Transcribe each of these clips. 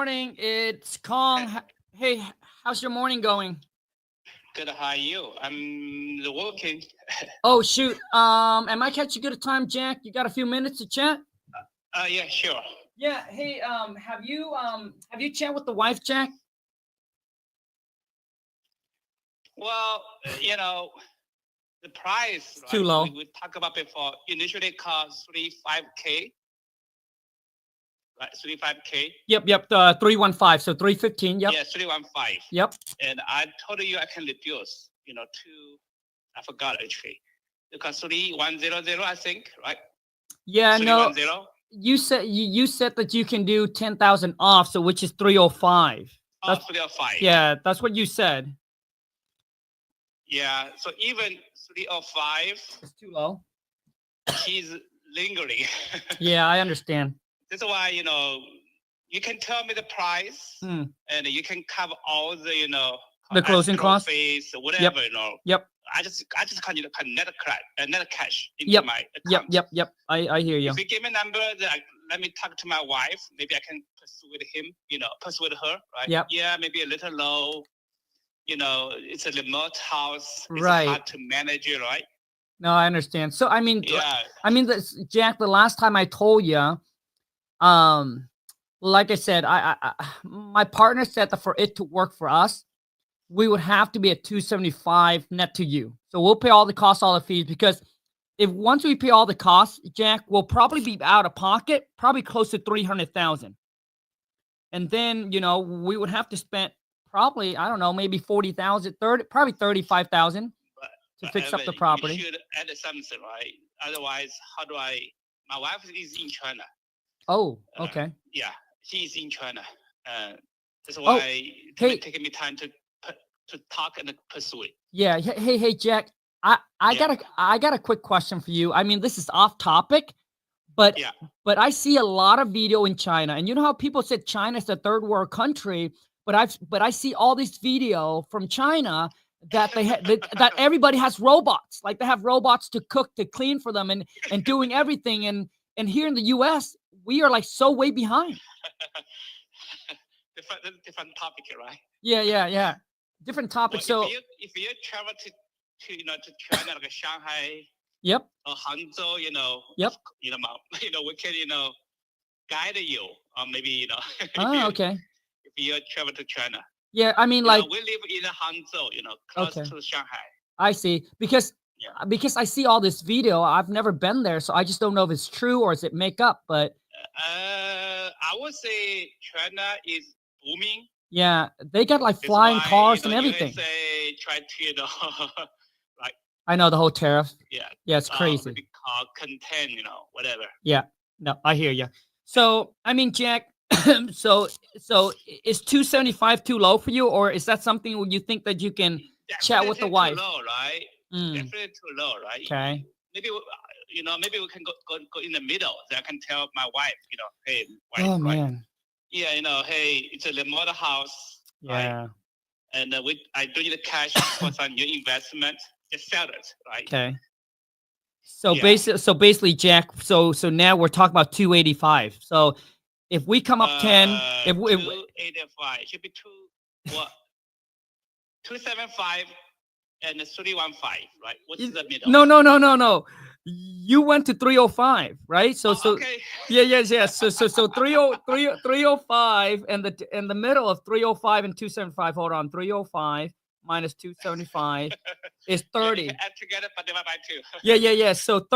morning. It's Khang. Hey, how's your morning going? Good, how are you? I'm working. Oh shoot. Am I catching you good at time, Jack? You got a few minutes to chat? Yeah, sure. Yeah. Hey, have you chat with the wife, Jack? Well, the price, It's right? too low. We talked about before. Initially, it cost 35K, right? 35K. Yep. 315. So 315. Yep. Yeah, 315. Yep. And I told you I can reduce, to, I forgot actually. Because 3100, I think, right? Yeah. No. 310. You said that you can do 10,000 off, so which is 305. Oh, 305. Yeah, that's what you said. Yeah. So even 305. It's too low. He's lingering. Yeah, I understand. That's why, you can tell me the price and you can cover all the, the closing costs, fees, whatever, Yep. I just can't, net cash into my account. Yep. I hear you. If you give me a number, let me talk to my wife. Maybe I can persuade him, persuade her, right? Yep. Yeah, maybe a little low. It's a remote house. It's Right. hard to manage it, right? No, I understand. So, Yeah. Jack, the last time I told you, like I said, my partner said that for it to work for us, we would have to be at 275 net to you. So we'll pay all the costs, all the fees, because if once we pay all the costs, Jack, we'll probably be out of pocket, probably close to 300,000. And then, we would have to spend probably, I don't know, maybe 40,000, probably 35,000 to fix up the property. You should add something, right? Otherwise, my wife is in China. Oh, okay. Yeah, she's in China. That's why it's taking me time to talk and pursue it. Yeah. Hey, Jack. I got a quick question for you. I mean, this is off topic, but I see a lot of video in China, and you know how people said China is a third world country, but I see all this video from China that that everybody has robots, like they have robots to cook, to clean for them, and doing everything. And here in the U.S., we are like so way behind. different topic, right? Yeah. Different topic. Well, if you travel to China, like Shanghai, yep, or Hangzhou, yep, we can guide you, or maybe okay. If you travel to China, yeah, I mean, like we live in Hangzhou, close to Shanghai. I see, because I see all this video. I've never been there, so I just don't know if it's true or is it make up. But I would say China is booming. Yeah, they got like flying cars and everything. USA try to, like. I know the whole tariff. Yeah, it's crazy. Maybe content, whatever. Yeah, no, I hear you. So, I mean, Jack, so is 275 too low for you, or is that something where you think that you can chat with the wife? Too low, right? Definitely too low, right? Okay. Maybe maybe we can go in the middle. So I can tell my wife, hey, wife, oh man. Right? Yeah, hey, it's a remote house. Yeah. Right? And I don't need the cash for some new investment. Just sell it, right? Okay. So basically, Jack. So now we're talking about 285. So if we come up 10, if 285 should be 275 and 315, right? What's the middle? No. You went to 305, right? So okay. Yeah. So 305 and the middle of 305 and 275. Hold on, 305 minus 275 is 30. Add together, but divide by 2. Yeah. So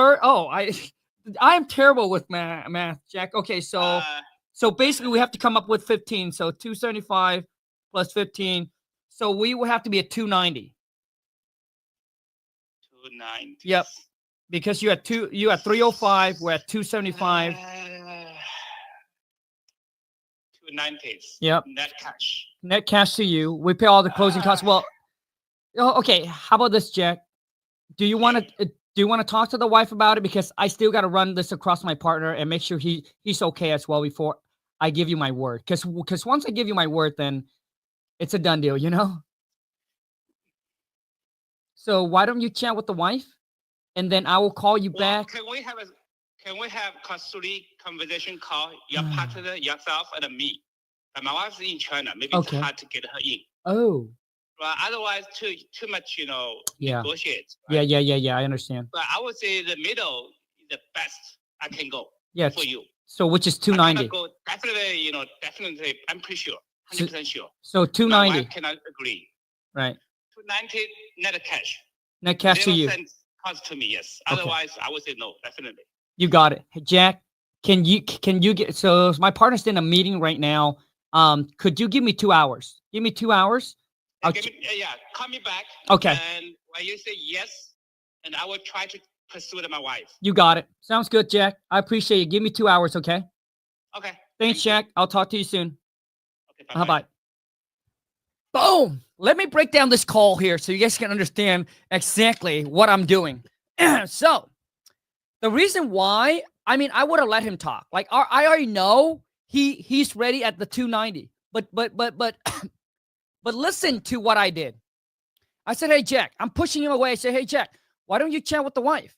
I am terrible with math, Jack. Okay, so basically we have to come up with 15. So 275 plus 15. So we will have to be at 290. 290. Yep. Because you at 305, we're at 275. 290. Yep. Net cash to you. We pay all the closing costs. Well, okay. How about this, Jack? Do you want to talk to the wife about it? Because I still got to run this across my partner and make sure he's okay as well before I give you my word. Because once I give you my word, then it's a done deal, So why don't you chat with the wife? And then I will call you back. Can we have a conversation call? Your partner, yourself, and me. But my wife's in China. Maybe it's hard to get her in. Oh. Well, otherwise, too much, negotiate. Right? Yeah. I understand. But I would say the middle is the best I can go for you. So which is 290. Go definitely. I'm pretty sure, 100% sure. So 290. My wife cannot agree. Right. 290 net cash. Net cash to you. Cost to me, yes. Otherwise, I would say no, definitely. You got it. Hey, Jack, can you get, so my partner's in a meeting right now. Could you give me 2 hours? Give me 2 hours. Call me back. Okay. And when you say yes, and I will try to pursue my wife. You got it. Sounds good, Jack. I appreciate you. Give me 2 hours, okay? Okay. Thanks, Jack. I'll talk to you soon. Okay, bye-bye. Bye. Boom. Let me break down this call here so you guys can understand exactly what I'm doing. So, the reason why, I mean, I would have let him talk. Like, I already know he's ready at the 290. But listen to what I did. I said, hey, Jack, I'm pushing him away. I said, hey, Jack, why don't you chat with the wife?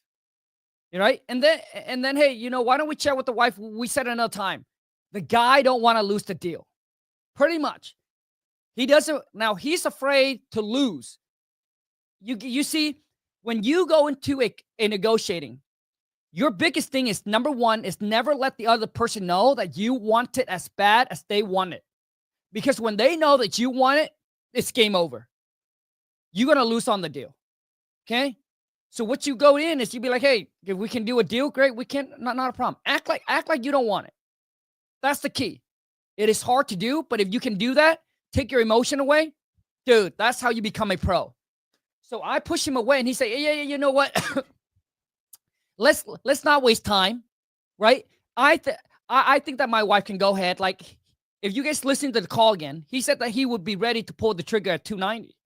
Right? And then, hey, why don't we chat with the wife? We said another time. The guy don't want to lose the deal. Pretty much. He doesn't. Now, he's afraid to lose. You see, when you go into a negotiating, your biggest thing is, number one, is never let the other person know that you want it as bad as they want it. Because when they know that you want it, it's game over. You're going to lose on the deal. Okay? So what you go in is you be like, hey, if we can do a deal, great. We can, not a problem. Act like you don't want it. That's the key. It is hard to do, but if you can do that, take your emotion away, dude, that's how you become a pro. So I push him away and he say, yeah, you know what? Let's not waste time, right? I think that my wife can go ahead. Like, if you guys listen to the call again, he said that he would be ready to pull the trigger at 290.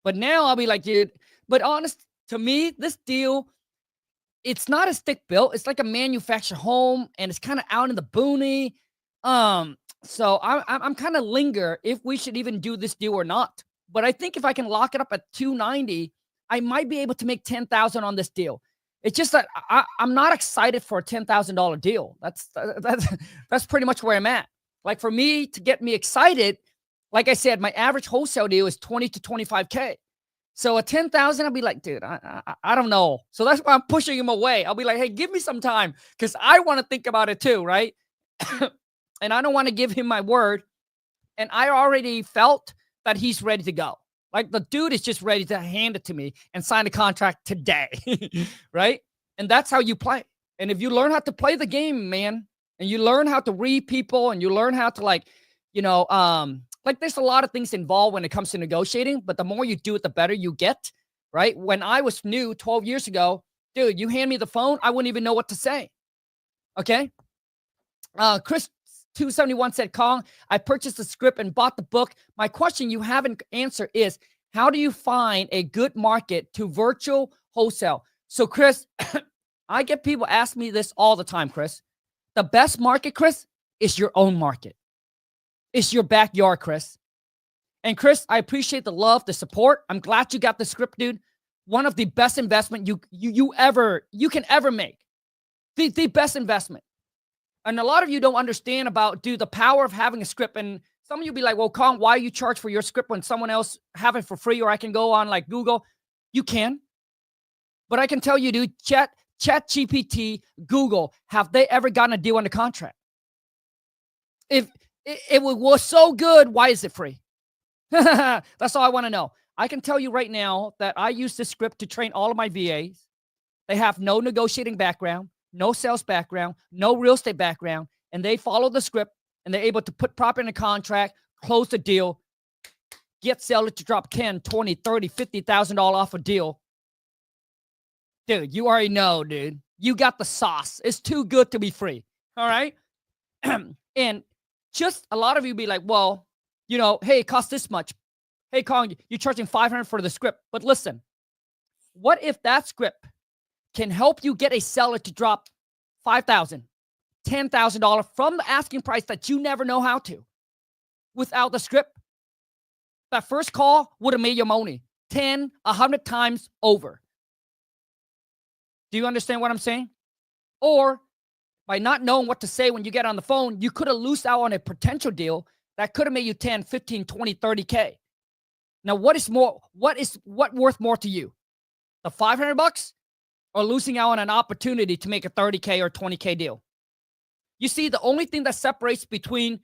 But now I'll be like, dude, but honest, to me, this deal, it's not a stick built. It's like a manufactured home, and it's kind of out in the boony. So I'm kind of linger if we should even do this deal or not. But I think if I can lock it up at 290, I might be able to make $10,000 on this deal. It's just that I'm not excited for a $10,000 deal. That's pretty much where I'm at. Like, for me to get me excited, like I said, my average wholesale deal is 20 to 25K. So at 10,000, I'll be like, dude, I don't know. So that's why I'm pushing him away. I'll be like, hey, give me some time because I want to think about it too, right? And I don't want to give him my word. And I already felt that he's ready to go. Like, the dude is just ready to hand it to me and sign a contract today, right? And that's how you play. And if you learn how to play the game, man, and you learn how to read people and you learn how to, like, there's a lot of things involved when it comes to negotiating, but the more you do it, the better you get, right? When I was new 12 years ago, dude, you hand me the phone, I wouldn't even know what to say. Okay? Chris 271 said, Khang, I purchased the script and bought the book. My question you haven't answered is, how do you find a good market to virtual wholesale? So, Chris, I get people ask me this all the time, Chris. The best market, Chris, is your own market. It's your backyard, Chris. And Chris, I appreciate the love, the support. I'm glad you got the script, dude. One of the best investment you can ever make. The best investment. And a lot of you don't understand about, dude, the power of having a script. And some of you be like, well, Khang, why you charge for your script when someone else have it for free? Or I can go on like Google. You can. But I can tell you, dude, ChatGPT, Google, have they ever gotten a deal on the contract? If it was so good, why is it free? That's all I want to know. I can tell you right now that I use this script to train all of my VAs. They have no negotiating background, no sales background, no real estate background, and they follow the script, and they're able to put property in a contract, close the deal, get seller to drop 10, 20, 30, $50,000 off a deal. Dude, you already know, dude. You got the sauce. It's too good to be free. All right? And just a lot of you be like, well, hey, it costs this much. Hey, Khang, you're charging $500 for the script. But listen, what if that script can help you get a seller to drop $5,000, $10,000 from the asking price that you never know how to? Without the script, that first call would have made your money 10, 100 times over. Do you understand what I'm saying? Or by not knowing what to say when you get on the phone, you could have lost out on a potential deal that could have made you 10, 15, 20, 30K. Now, what worth more to you? The $500 or losing out on an opportunity to make a 30K or 20K deal? You see, the only thing that separates between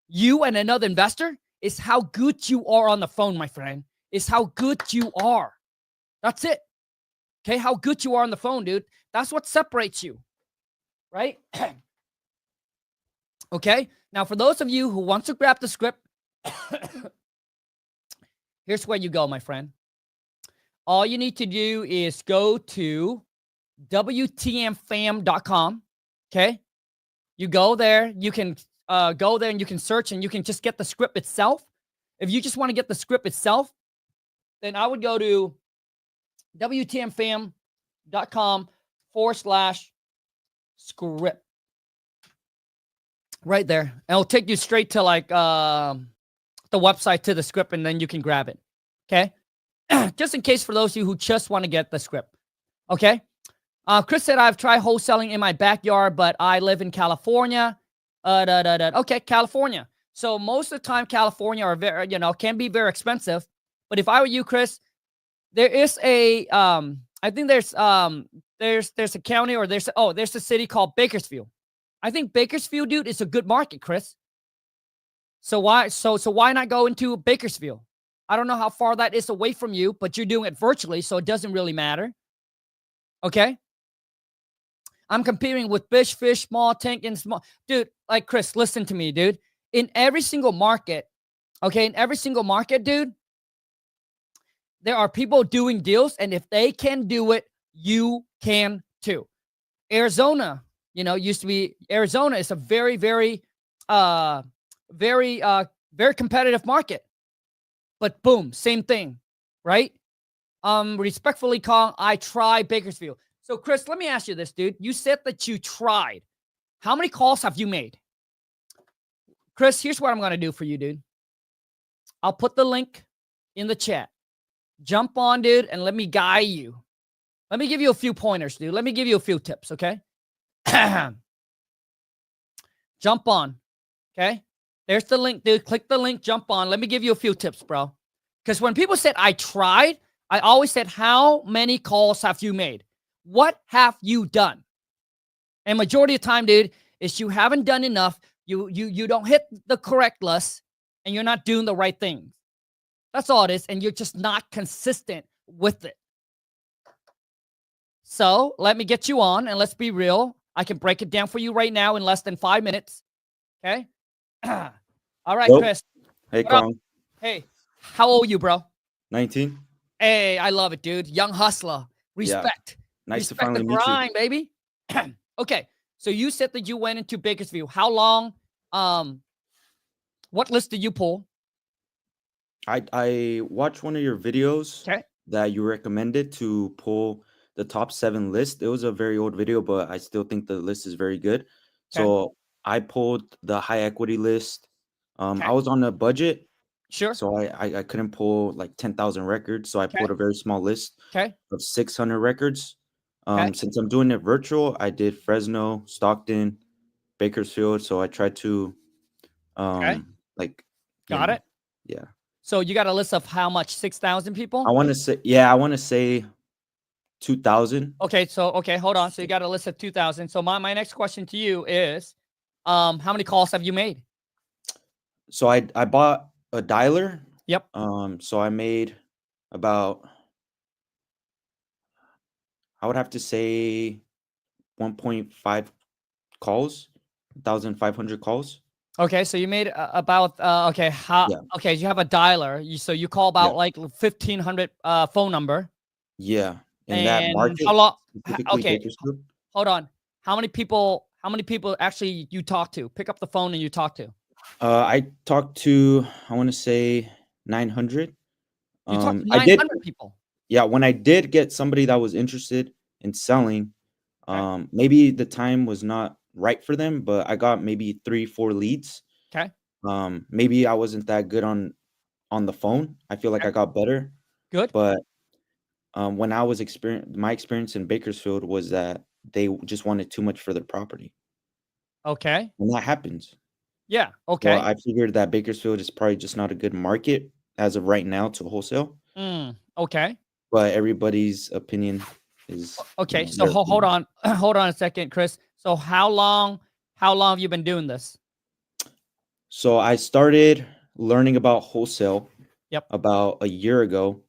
you and another investor is how good you are on the phone, my friend. Is how good you are. That's it. Okay, how good you are on the phone, dude. That's what separates you, right? Okay, now for those of you who want to grab the script, here's where you go, my friend. All you need to do is go to WTMfam.com, okay? You go there, you can go there and you can search and you can just get the script itself. If you just want to get the script itself, then I would go to WTMfam.com/script. Right there. And it'll take you straight to like the website to the script, and then you can grab it. Okay. Just in case for those of you who just want to get the script. Okay. Chris said, I've tried wholesaling in my backyard, but I live in California. Okay, California. So most of the time, California are very, can be very expensive. But if I were you, Chris, there is a, I think there's a county or there's a city called Bakersfield. I think Bakersfield, dude, is a good market, Chris. So why not go into Bakersfield? I don't know how far that is away from you, but you're doing it virtually, so it doesn't really matter. Okay? I'm competing with fish, small tank, and small. Dude, like, Chris, listen to me, dude. In every single market, dude, there are people doing deals, and if they can do it, you can too. Arizona, used to be, Arizona is a very, very, very competitive market. But boom, same thing, right? Respectfully, Khang, I try Bakersfield. So, Chris, let me ask you this, dude. You said that you tried. How many calls have you made? Chris, here's what I'm going to do for you, dude. I'll put the link in the chat. Jump on, dude, and let me guide you. Let me give you a few pointers, dude. Let me give you a few tips, okay? Jump on, okay? There's the link, dude. Click the link, jump on. Let me give you a few tips, bro. Because when people said I tried, I always said, how many calls have you made? What have you done? And majority of the time, dude, is you haven't done enough. You don't hit the correct list, and you're not doing the right things. That's all it is, and you're just not consistent with it. So let me get you on, and let's be real. I can break it down for you right now in less than 5 minutes. Okay? All right, Chris. Hey, Khang. Hey, how old are you, bro? 19. Hey, I love it, dude. Young hustler. Respect. Yeah. Nice Respect to finally the meet grind, you. baby. Okay, so you said that you went into Bakersfield. How long? What list did you pull? I watched one of your videos that you recommended to pull the top 7 list. It was a very old video, but I still think the list is very good. So I pulled the high equity list. I was on a budget. Sure. So I couldn't pull like 10,000 records. So I pulled a very small list of 600 records. Since I'm doing it virtual, I did Fresno, Stockton, Bakersfield. So I tried to Got it. Yeah. So you got a list of how much? 6,000 people? I want to say 2,000. Okay, hold on. So you got a list of 2,000. So my next question to you is, how many calls have you made? So I bought a dialer. Yep. So I made about, I would have to say 1.5 calls, 1,500 calls. Okay, so you made about okay, you have a dialer. So you call about like 1,500 phone number. Yeah. In that market. How long? Okay. Hold on. How many people actually you talk to? Pick up the phone and you talk to. I talked to, I want to say 900. You talked to 900 people. Yeah, when I did get somebody that was interested in selling, maybe the time was not right for them, but I got maybe 3-4 leads. Okay. Maybe I wasn't that good on the phone. I feel like I got better. Good. But when I was my experience in Bakersfield was that they just wanted too much for their property. Okay. And that happens. Yeah. So Okay. I figured that Bakersfield is probably just not a good market as of right now to wholesale. Okay. But everybody's opinion is, Okay. So their hold opinion. on, hold on a second, Chris. So how long have you been doing this? So I started learning about wholesale Yep. about a year ago.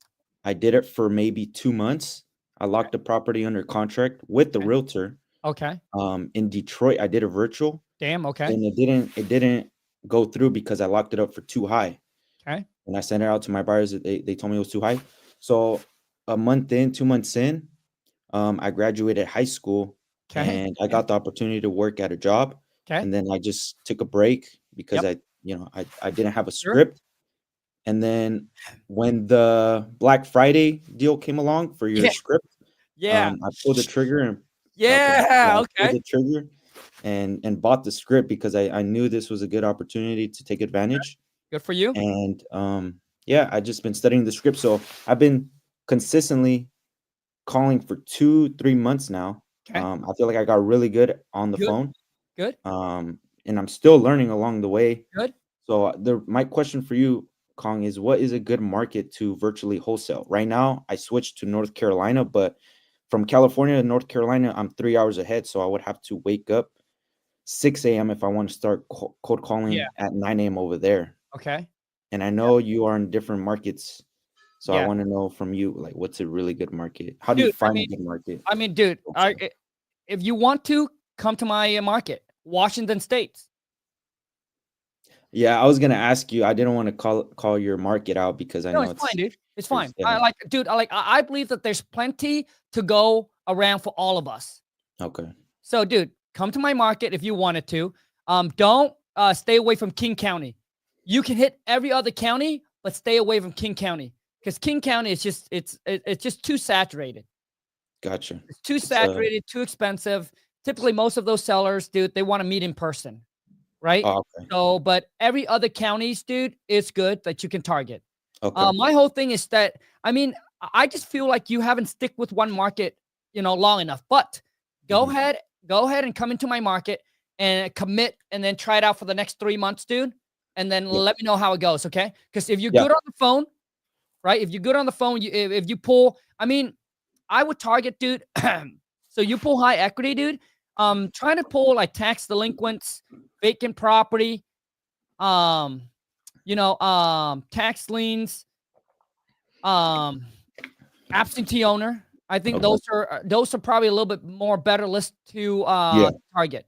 I did it for maybe 2 months. I locked the property under contract with the Okay. realtor. Okay. In Detroit, I did a virtual, Damn. Okay. and it didn't go through because I locked it up for too high. Okay. When I sent it out to my buyers, they told me it was too high. So a month in, 2 months in, I graduated high school Okay. and I got the opportunity to work at a job. Okay. And then I just took a break because Yep. I didn't have a Sure. script. And then when the Black Friday deal came along for your Yeah. script, Yeah. I pulled the trigger and okay, Yeah. I pulled Okay. the trigger and bought the script because I knew this was a good opportunity to take advantage. Good for you. And yeah, I just been studying the script. So I've been consistently calling for 2-3 months now. Okay. I feel like I got really good on the Good. phone. Good. And I'm still learning along the way. Good. So my question for you, Khang, is what is a good market to virtually wholesale? Right now, I switched to North Carolina, but from California to North Carolina, I'm 3 hours ahead. So I would have to wake up 6 a.m. if I want to start cold Yeah. calling at 9 a.m. over there. Okay. And I know you are in different markets. So I Yeah. want to know from you, like, what's a really good market? How do you Dude, find a good market? dude, Wholesale? if you want to come to my market, Washington State. Yeah, I was gonna ask you. I didn't want to call your market out because I No, know it's fine, it's dude. It's there's fine. I believe that there's plenty to go around for all of us. okay. So, dude, come to my market if you wanted to. Don't stay away from King County. You can hit every other county, but stay away from King County because King County is just it's just too saturated. Gotcha. It's too It's saturated, too expensive. Typically, most of those sellers, dude, they want to meet in person, right? oh, okay. So, but every other counties, dude, it's good that you can target. Okay. My whole thing is that I just feel like you haven't stick with one market, long enough. But go Mhm. ahead, and come into my market and commit, and then try it out for the next 3 months, dude. And then Yeah. let me know how it goes, okay? Because if you're Yeah. good on the phone, right? If you're good on the phone, if you pull, I would target, dude. So you pull high equity, dude. Try to pull like tax delinquents, vacant property, tax liens, absentee owner. I think Okay. those are probably a little bit more better list to Yeah. target.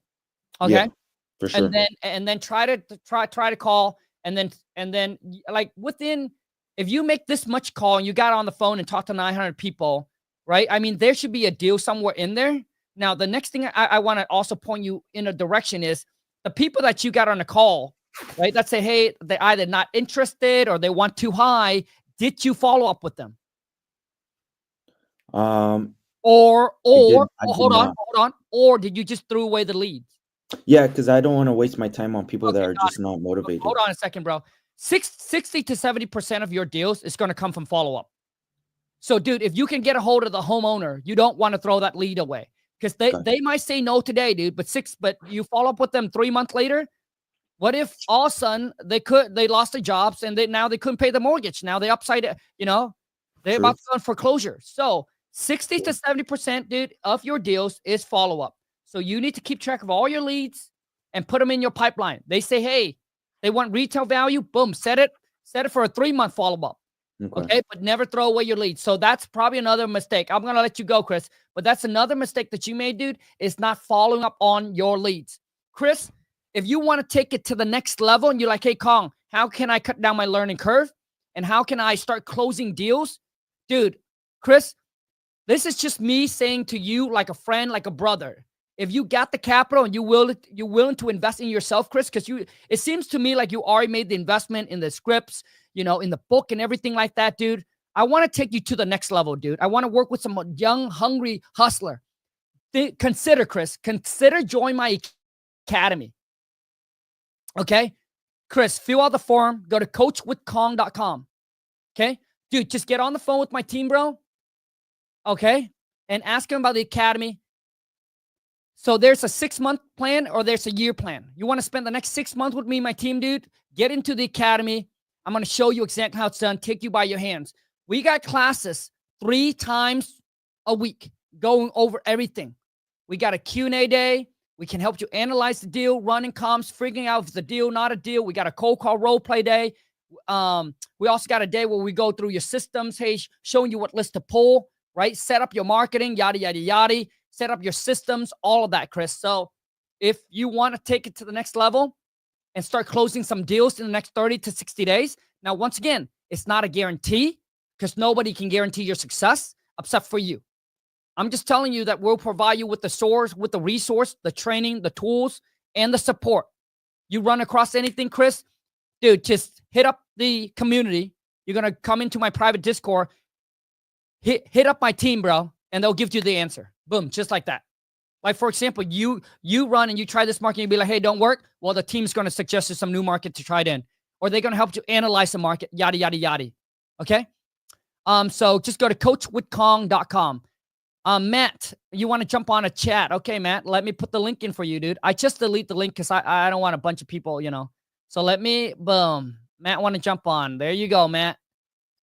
Yeah. Okay. For And sure. then try to call, and then like within, if you make this much call and you got on the phone and talk to 900 people, right? There should be a deal somewhere in there. Now, the next thing I want to also point you in a direction is the people that you got on the call, right? That say, hey, they either not interested or they want too high. Did you follow up with them? Um, Or I did hold on, not. or did you just throw away the leads? Yeah, because I don't want to waste my time on people that Okay, are got just it. not motivated. Hold on a second, bro. 60 to 70% of your deals is going to come from follow-up. So, dude, if you can get a hold of the homeowner, you don't want to throw that lead away because Okay. they might say no today, dude. But you follow up with them 3 months later. What if all of a sudden they lost their jobs and now they couldn't pay the mortgage? Now they upside it, they're True. about to go in foreclosure. So 60 to 70%, dude, of your deals is follow-up. So you need to keep track of all your leads and put them in your pipeline. They say, hey, they want retail value. Boom, set it for a 3-month follow-up. Okay. Okay, but never throw away your leads. So that's probably another mistake. I'm gonna let you go, Chris. But that's another mistake that you made, dude, is not following up on your leads. Chris, if you want to take it to the next level and you're like, hey, Khang, how can I cut down my learning curve? And how can I start closing deals? Dude, Chris, this is just me saying to you like a friend, like a brother. If you got the capital and you're willing to invest in yourself, Chris, because it seems to me like you already made the investment in the scripts, in the book and everything like that, dude. I want to take you to the next level, dude. I want to work with some young, hungry hustler. Consider, Chris, join my academy. Okay? Chris, fill out the form. Go to coachwithkhang.com. Okay? Dude, just get on the phone with my team, bro. Okay? And ask them about the academy. So there's a 6-month plan or there's a year plan. You want to spend the next 6 months with me and my team, dude? Get into the academy. I'm going to show you exactly how it's done. Take you by your hands. We got classes 3 times a week going over everything. We got a Q&A day. We can help you analyze the deal, running comps, figuring out if it's a deal, not a deal. We got a cold call role play day. We also got a day where we go through your systems, hey, showing you what list to pull, right? Set up your marketing, yada, yada, yada. Set up your systems, all of that, Chris. So if you want to take it to the next level and start closing some deals in the next 30 to 60 days. Now, once again, it's not a guarantee because nobody can guarantee your success except for you. I'm just telling you that we'll provide you with the source, with the resource, the training, the tools, and the support. You run across anything, Chris, dude, just hit up the community. You're going to come into my private Discord, hit up my team, bro, and they'll give you the answer. Boom, just like that. Like, for example, you run and you try this market, and you be like, hey, don't work. Well, the team's going to suggest you some new market to try it in. Or they're going to help you analyze the market, yada, yada, yada. Okay? So just go to coachwithkhang.com. Matt, you want to jump on a chat. Okay, Matt, let me put the link in for you, dude. I just delete the link because I don't want a bunch of people, you know. So let me, boom. Matt want to jump on. There you go, Matt.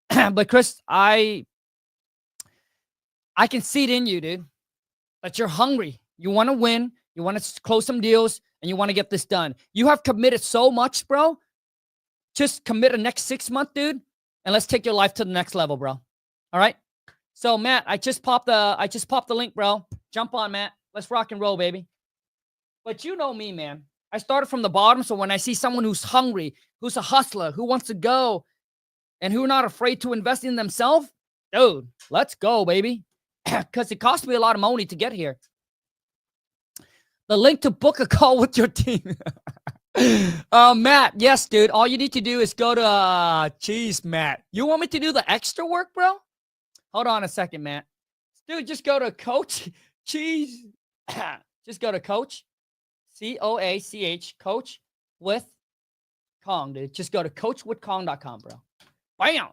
But Chris, I can see it in you, dude. That you're hungry. You want to win. You want to close some deals, and you want to get this done. You have committed so much, bro. Just commit the next 6 months, dude, and let's take your life to the next level, bro. All right. So Matt, I just popped the link, bro. Jump on, Matt. Let's rock and roll, baby. But you know me, man. I started from the bottom, so when I see someone who's hungry, who's a hustler, who wants to go, and who are not afraid to invest in themselves, dude, let's go, baby. Because it cost me a lot of money to get here. The link to book a call with your team. Matt, yes, dude. All you need to do is go to, jeez, Matt. You want me to do the extra work, bro? Hold on a second, Matt. Dude, just go to Coach. Jeez. Just go to Coach. COACH. Coach with Khang, dude. Just go to coachwithkhang.com, bro. Bam.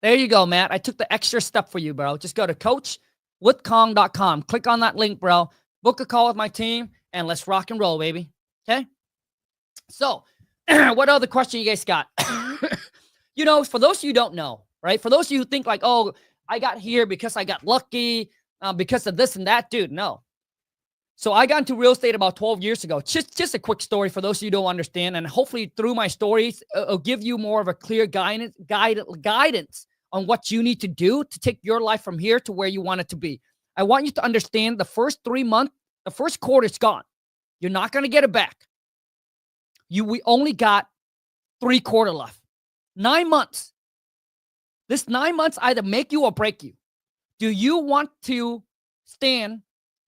There you go, Matt. I took the extra step for you, bro. Just go to coachwithkhang.com. Click on that link, bro. Book a call with my team, and let's rock and roll, baby. Okay? So, what other question you guys got? You know, for those of you who don't know, right? For those of you who think like, oh, I got here because I got lucky, because of this and that, dude, no. So I got into real estate about 12 years ago. Just a quick story for those of you who don't understand, and hopefully through my stories, it'll give you more of a clear guidance on what you need to do to take your life from here to where you want it to be. I want you to understand the first 3 months, the first quarter is gone. You're not going to get it back. We only got 3 quarters left. 9 months. This 9 months either make you or break you. Do you want to stand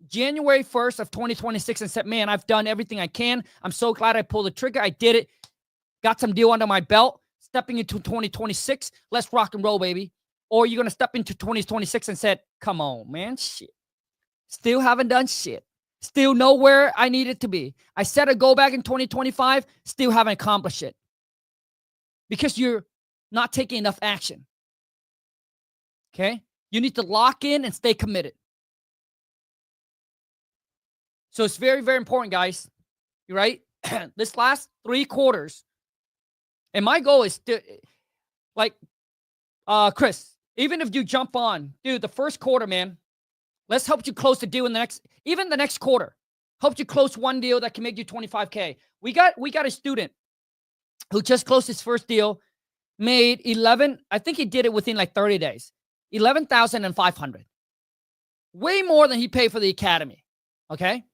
January 1st of 2026 and say, man, I've done everything I can. I'm so glad I pulled the trigger. I did it. Got some deal under my belt. Stepping into 2026. Let's rock and roll, baby. Or you're going to step into 2026 and say, come on, man. Shit. Still haven't done shit. Still nowhere I needed to be. I set a goal back in 2025. Still haven't accomplished it. Because you're not taking enough action. Okay? You need to lock in and stay committed. So it's very, very important, guys. You're right. This last 3 quarters. And my goal is to, like, Chris, even if you jump on, dude, the first quarter, man, let's help you close the deal in the next quarter. Help you close one deal that can make you $25K. We got a student who just closed his first deal, made 11, I think he did it within like 30 days. 11,500. Way more than he paid for the academy. Okay?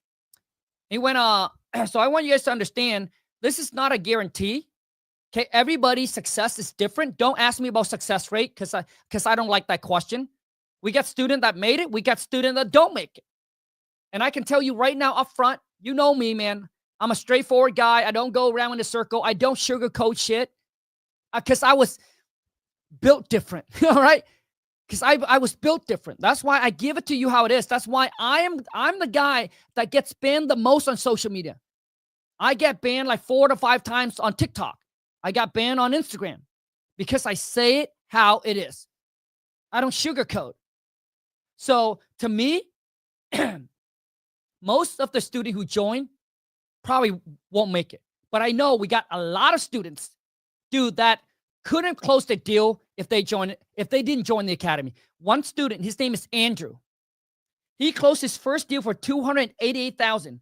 He went, so I want you guys to understand, this is not a guarantee. Okay? Everybody's success is different. Don't ask me about success rate because I don't like that question. We got students that made it. We got students that don't make it. And I can tell you right now up front, you know me, man. I'm a straightforward guy. I don't go around in a circle. I don't sugarcoat shit because I was built different. All right? Because I was built different. That's why I give it to you how it is. That's why I'm the guy that gets banned the most on social media. I get banned like 4 to 5 times on TikTok. I got banned on Instagram because I say it how it is. I don't sugarcoat. So to me, most of the students who join probably won't make it. But I know we got a lot of students, dude, that couldn't close the deal if they didn't join the academy. One student, his name is Andrew. He closed his first deal for $288,000.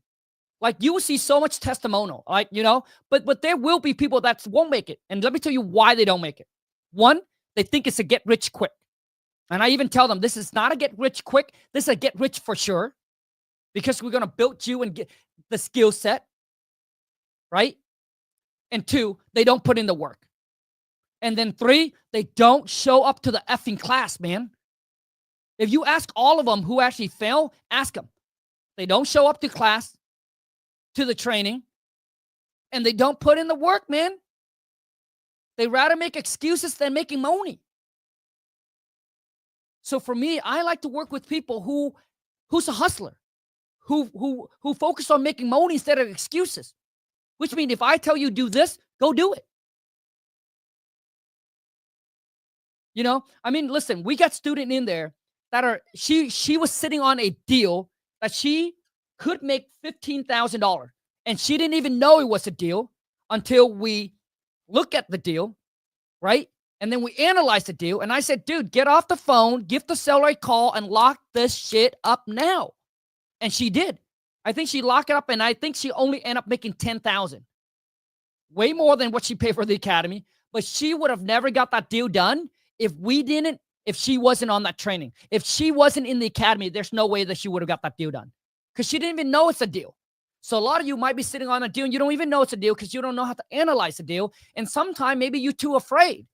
Like, you will see so much testimonial, like, you know, but there will be people that won't make it. And let me tell you why they don't make it. One, they think it's a get rich quick. And I even tell them, this is not a get rich quick. This is a get rich for sure. Because we're going to build you and get the skill set. Right? And two, they don't put in the work. And then three, they don't show up to the effing class, man. If you ask all of them who actually fail, ask them. They don't show up to class, to the training, and they don't put in the work, man. They rather make excuses than making money. So for me, I like to work with people who's a hustler, who focus on making money instead of excuses. Which means if I tell you do this, go do it. You know, I mean, listen, we got student in there that she was sitting on a deal that she could make $15,000. And she didn't even know it was a deal until we look at the deal, right? And then we analyze the deal. And I said, dude, get off the phone, give the seller a call, and lock this shit up now. And she did. I think she locked it up, and I think she only ended up making $10,000. Way more than what she paid for the academy. But she would have never got that deal done if she wasn't on that training. If she wasn't in the academy, there's no way that she would have got that deal done. Because she didn't even know it's a deal. So a lot of you might be sitting on a deal and you don't even know it's a deal because you don't know how to analyze the deal. And sometimes maybe you're too afraid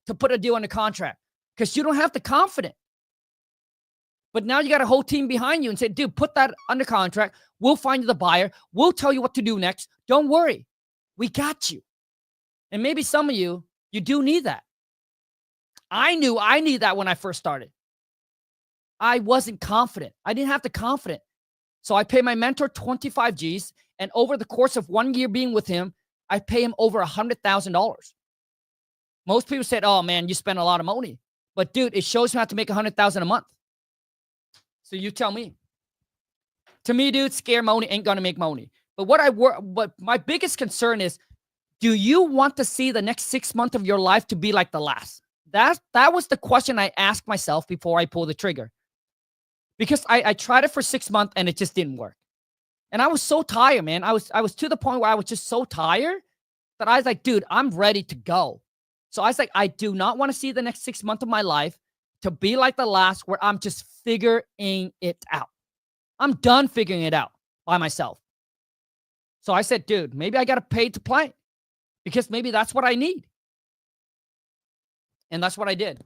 to put a deal in the contract because you don't have the confidence. But now you got a whole team behind you and say, dude, put that under contract. We'll find you the buyer. We'll tell you what to do next. Don't worry. We got you. And maybe some of you do need that. I knew I needed that when I first started. I wasn't confident. I didn't have the confidence. So I paid my mentor 25 G's. And over the course of 1 year being with him, I pay him over $100,000. Most people said, oh man, you spend a lot of money. But dude, it shows you how to make $100,000 a month. So you tell me. To me, dude, scare money ain't gonna make money. But what my biggest concern is, do you want to see the next 6 months of your life to be like the last? That was the question I asked myself before I pulled the trigger. Because I tried it for 6 months and it just didn't work. And I was so tired, man. I was to the point where I was just so tired that I was like, dude, I'm ready to go. So I was like, I do not want to see the next 6 months of my life to be like the last where I'm just figuring it out. I'm done figuring it out by myself. So I said, dude, maybe I got to pay to play because maybe that's what I need. And that's what I did.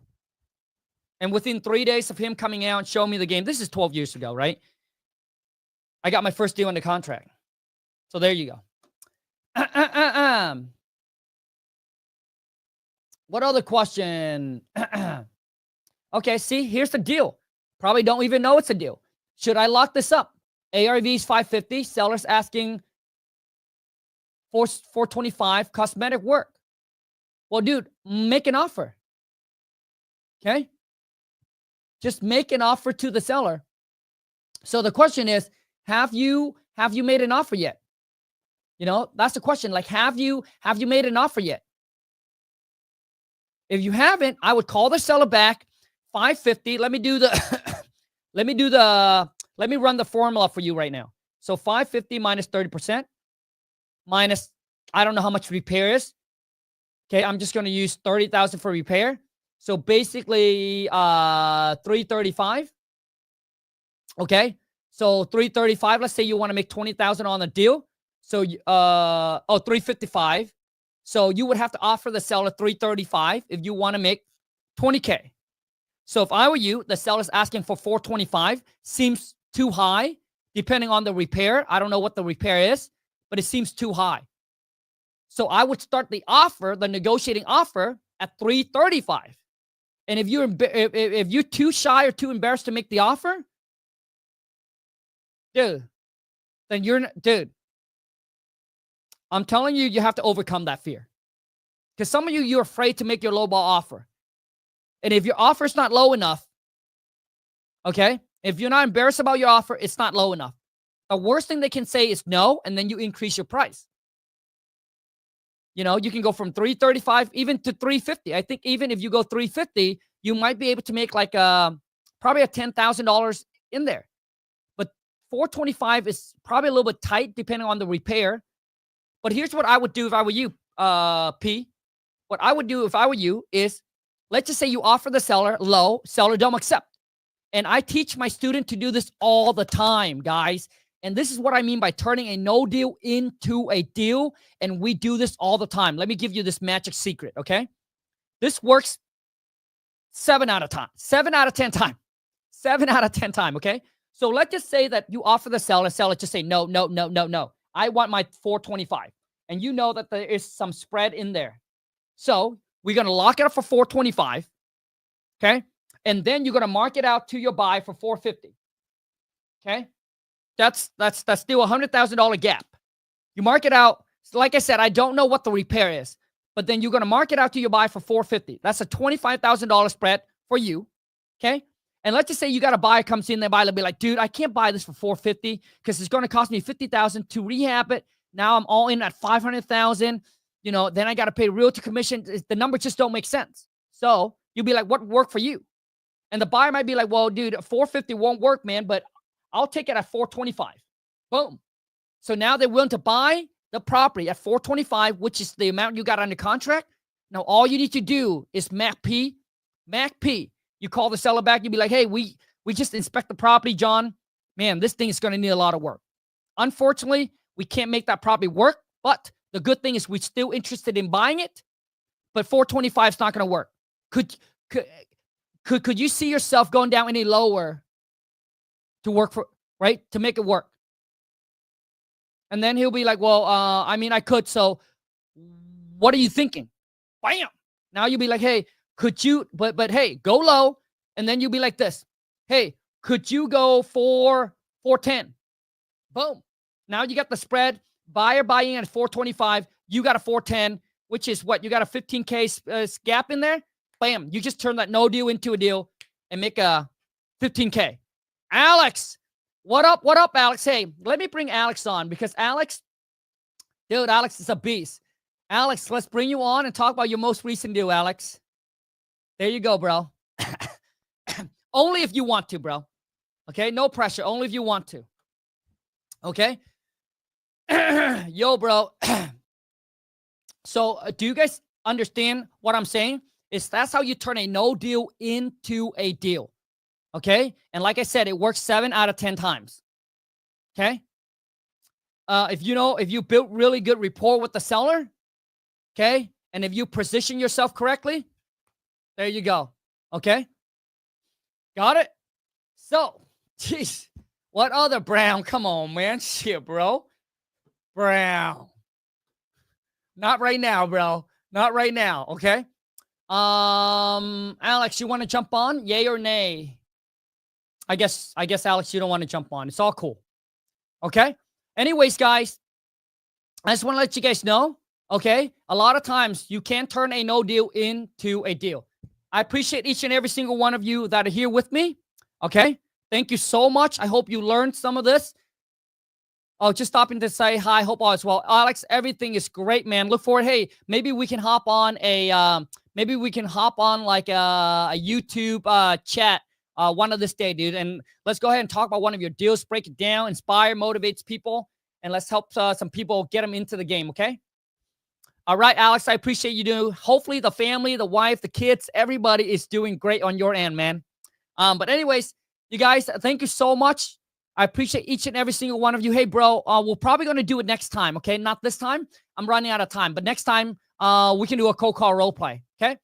And within 3 days of him coming out and showing me the game, this is 12 years ago, right? I got my first deal under contract. So there you go. What other question? Okay, see, here's the deal. Probably don't even know it's a deal. Should I lock this up? ARV is $550. Sellers asking $425. Cosmetic work. Well, dude, make an offer. Okay? Just make an offer to the seller. So the question is, have you made an offer yet? You know, that's the question. Like, have you made an offer yet? If you haven't, I would call the seller back. $550. Let me run the formula for you right now. So $550 minus 30% minus, I don't know how much repair is. Okay, I'm just going to use $30,000 for repair. So basically, $335. Okay, so $335. Let's say you want to make $20,000 on the deal. So $355. So you would have to offer the seller $335 if you want to make $20K. So if I were you, the seller's asking for $425. Seems too high, depending on the repair. I don't know what the repair is, but it seems too high. So I would start the offer, the negotiating offer, at $335. And if you're too shy or too embarrassed to make the offer, dude, I'm telling you, you have to overcome that fear. Because some of you're afraid to make your lowball offer. And if your offer is not low enough, okay, if you're not embarrassed about your offer, it's not low enough. The worst thing they can say is no, and then you increase your price. You know, you can go from $335 even to $350. I think even if you go $350, you might be able to make like probably a $10,000 in there. But $425 is probably a little bit tight depending on the repair. But here's what I would do if I were you, P. What I would do if I were you is, let's just say you offer the seller low, seller don't accept. And I teach my student to do this all the time, guys. And this is what I mean by turning a no deal into a deal. And we do this all the time. Let me give you this magic secret, okay? This works 7 out of 10 times. 7 out of 10 times, okay? So let's just say that you offer the seller just say, no. I want my $425. And you know that there is some spread in there. So we're going to lock it up for $425, okay? And then you're going to mark it out to your buy for $450, okay? That's still a $100,000 gap. You mark it out. Like I said, I don't know what the repair is, but then you're going to mark it out to your buy for $450. That's a $25,000 spread for you, okay? And let's just say you got a buyer comes in, they buy, they'll be like, dude, I can't buy this for $450 because it's going to cost me $50,000 to rehab it. Now I'm all in at $500,000. You know, then I got to pay realtor commission. The numbers just don't make sense. So you'll be like, what worked for you? And the buyer might be like, well, dude, $450 won't work, man, but I'll take it at $425. Boom. So now they're willing to buy the property at $425, which is the amount you got under contract. Now, all you need to do is Mac P. You call the seller back. You be like, hey, we just inspect the property, John. Man, this thing is going to need a lot of work. Unfortunately, we can't make that property work, but the good thing is we're still interested in buying it, but $425 is not going to work. Could you see yourself going down any lower to work for, right? To make it work. And then he'll be like, well, I mean, I could. So what are you thinking? Bam. Now you'll be like, hey, could you, but hey, go low. And then you'll be like this. Hey, could you go for $410? Boom. Now you got the spread. Buyer buying at $425. You got a $410, which is what? You got a $15K gap in there. Bam. You just turn that no deal into a deal and make a $15K. Alex, what up? What up, Alex? Hey, let me bring Alex on because Alex is a beast. Alex, let's bring you on and talk about your most recent deal, Alex. There you go, bro. Only if you want to, bro. Okay, no pressure. Only if you want to. Okay? Yo, bro. So, do you guys understand what I'm saying? That's how you turn a no deal into a deal. Okay? And like I said, it works 7 out of 10 times. Okay? If you built really good rapport with the seller, okay? And if you position yourself correctly, there you go. Okay? Got it? So, jeez. What other Brown? Come on, man. Shit, bro. Brown. Not right now, bro. Not right now, okay? Alex, you want to jump on? Yay or nay? I guess, Alex, you don't want to jump on. It's all cool. Okay? Anyways, guys, I just want to let you guys know, okay? A lot of times you can turn a no deal into a deal. I appreciate each and every single one of you that are here with me, okay? Thank you so much. I hope you learned some of this. Oh, just stopping to say hi. Hope all is well. Alex, everything is great, man. Look forward. Hey, maybe we can hop on like a YouTube chat one of this day, dude. And let's go ahead and talk about one of your deals, break it down, inspire, motivates people, and let's help some people get them into the game, okay? All right, Alex, I appreciate you doing. Hopefully the family, the wife, the kids, everybody is doing great on your end, man. But anyways, you guys, thank you so much. I appreciate each and every single one of you. Hey, bro, we're probably going to do it next time, okay? Not this time. I'm running out of time. But next time, we can do a cold call role play, okay?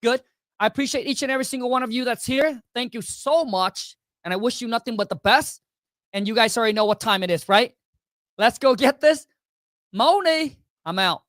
Good. I appreciate each and every single one of you that's here. Thank you so much. And I wish you nothing but the best. And you guys already know what time it is, right? Let's go get this. Moni, I'm out.